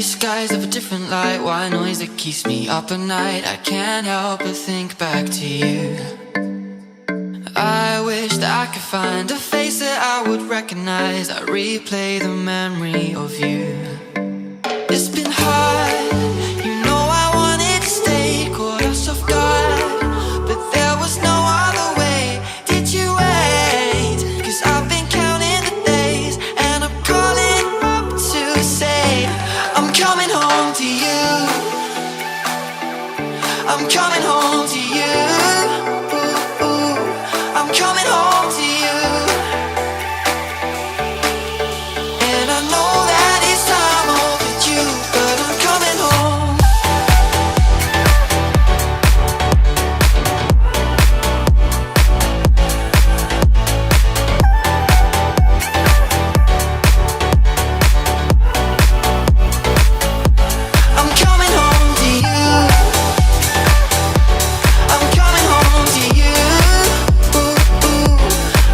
these skies of a different light, white noise that keeps me up at night. I can't help but think back to you. I wish that I could find a face that I would recognize. I replay the memory of you. It's been hard, you know I wanted to stay, caught us off guard, but there was no other way. Did you wait? 'Cause I've been counting the days, and I'm calling up to say I'm coming home to you. I'm coming home to you. I'm coming home to you. And I know that it's time overdue, but I'm coming home. I'm coming home to you. I'm coming home to you.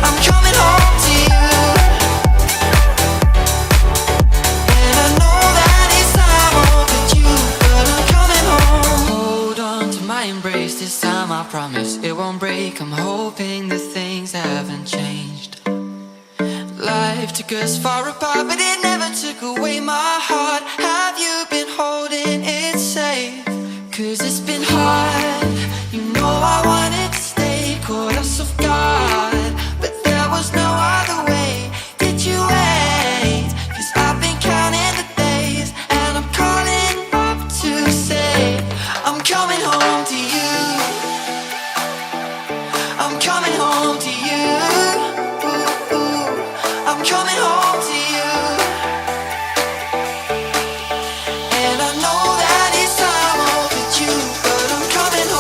I'm coming home to you. And I know that it's time overdue, but I'm coming home. Hold on to my embrace, this time I promise it won't break. I'm hoping that things haven't changed. Life took us far apart, but it never took away my heart. Have you been holding it safe? 'Cause it's been hard, you know I wanted to stay, caught us off guard, but there was no other way. Did you wait? 'Cause I've been counting the days, and I'm calling up to say I'm coming home to you. I'm coming home to you. I'm coming home to you. And I know that it's time overdue, but I'm coming home.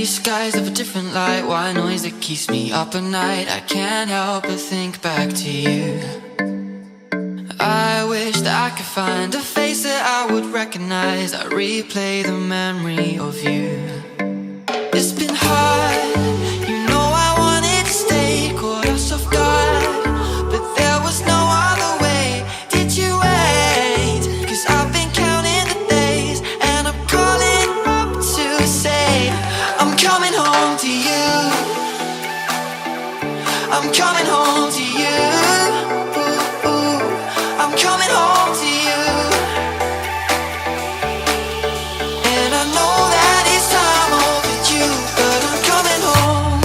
Skies of a different light, white noise that keeps me up at night. I can't help but think back to you. I wish that I could find a face that I would recognize. I replay the memory of you. It's been hard, you know I wanted to stay, caught us off guard, but there was no other way. Did you wait? 'Cause I've been counting the days, and I'm calling up to say I'm coming home to you. I'm coming home to you. Ooh, ooh. I'm coming home to you. And I know that it's time overdue, but I'm coming home.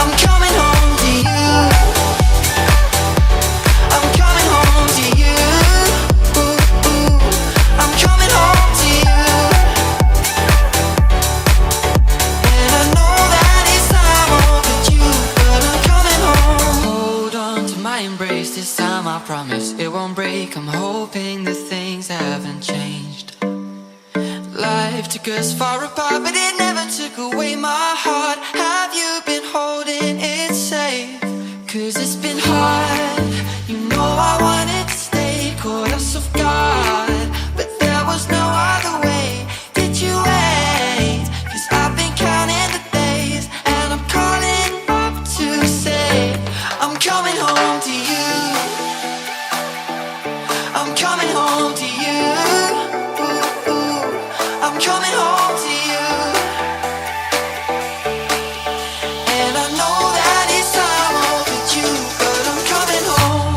I'm coming home to you. I'm coming home to you. Ooh, ooh. I'm coming home to you. And I know that it's time overdue, but I'm coming home. Hold on to my embrace, this time I promise it won't break. I'm hoping that things haven't changed. Life took us far apart, but it never took away my heart. Have you been holding it safe? 'Cause it's been hard, you know I wanted to stay, caught us off guard, but there was no other way. Did you wait? 'Cause I've been counting the days, and I'm calling up to say I'm coming home to you. I'm coming home to you. Ooh, ooh. I'm coming home to you. And I know that it's time overdue, but I'm coming home.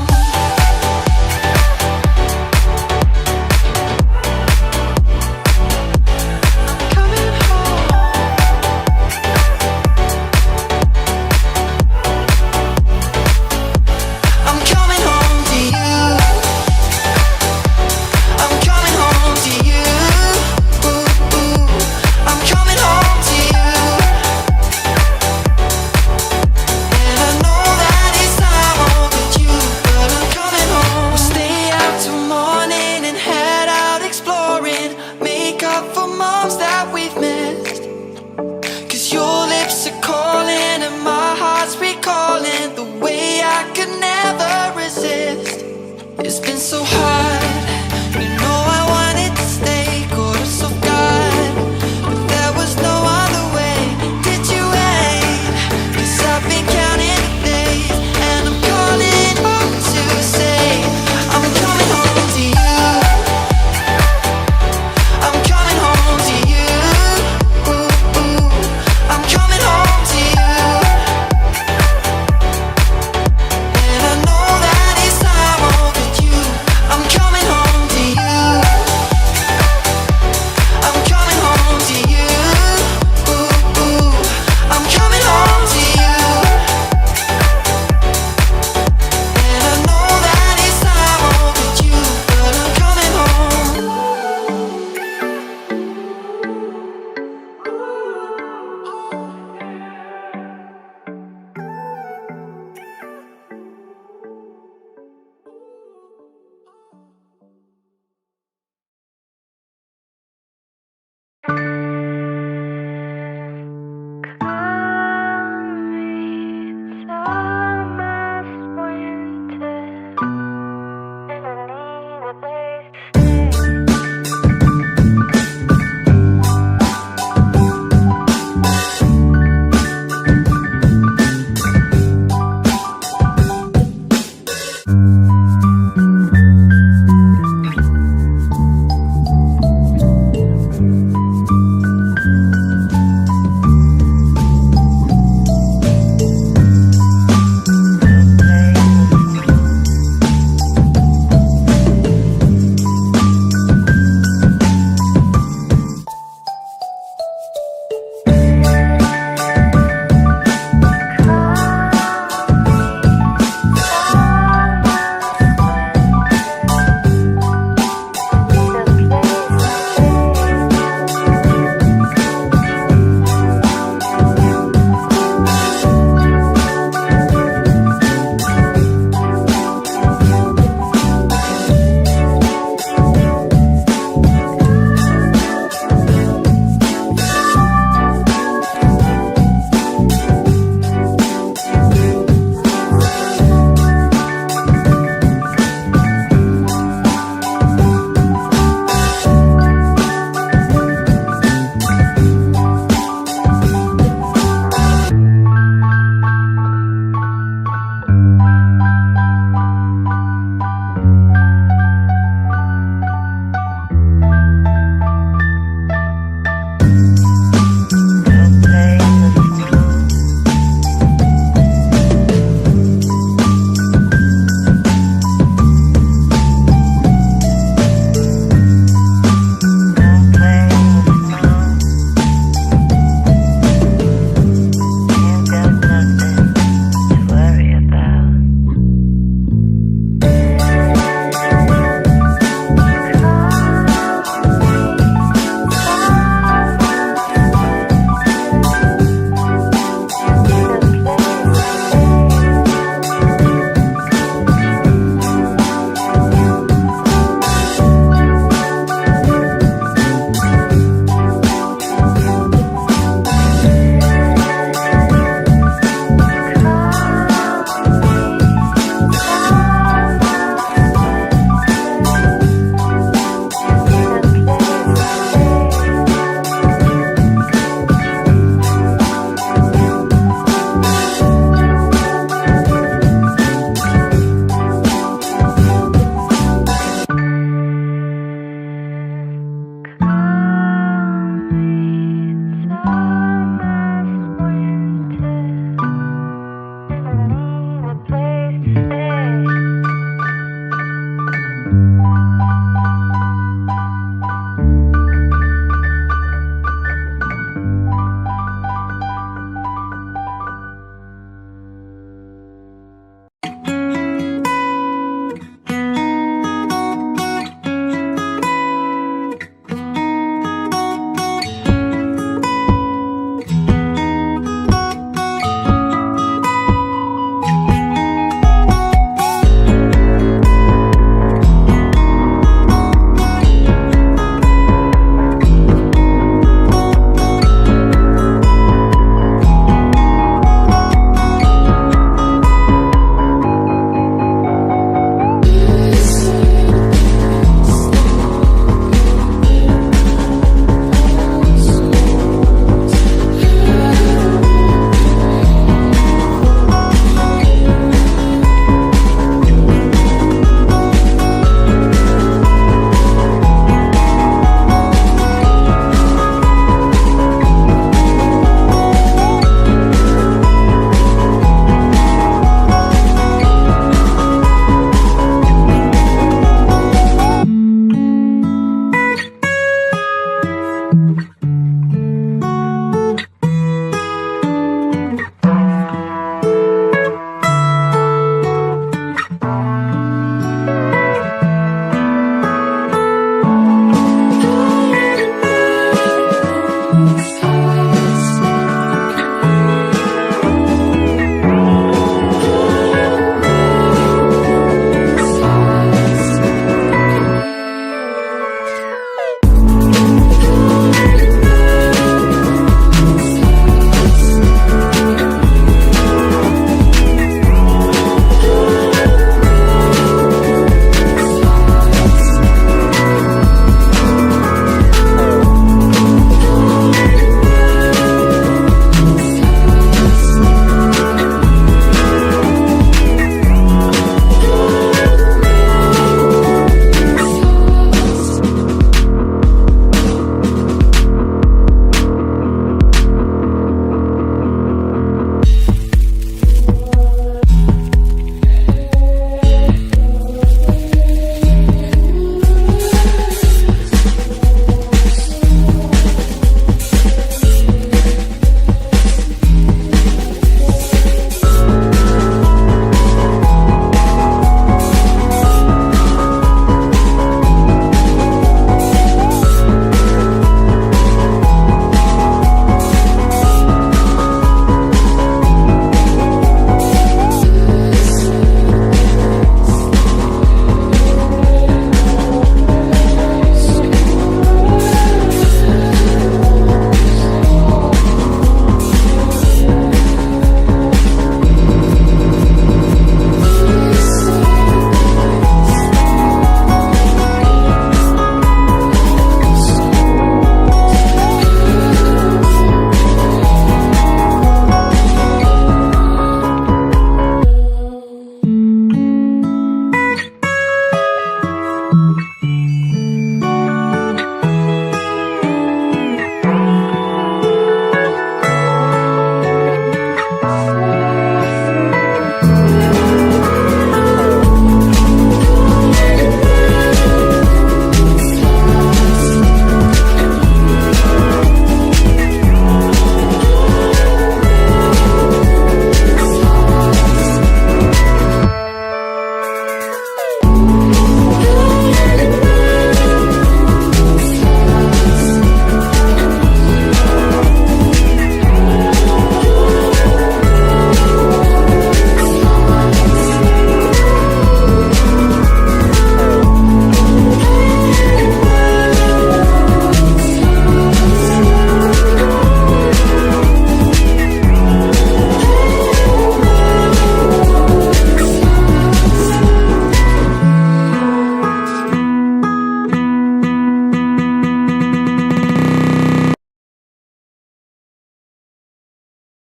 I'm coming home. I'm coming home to you. I'm coming home to you. Ooh, ooh. I'm coming home to you. And I know that it's time overdue, but I'm coming home. We'll stay out till morning and head out exploring, make up for moms that we've missed. 'Cause your lips are calling and my heart's recalling the way I could never resist. It's been so hard,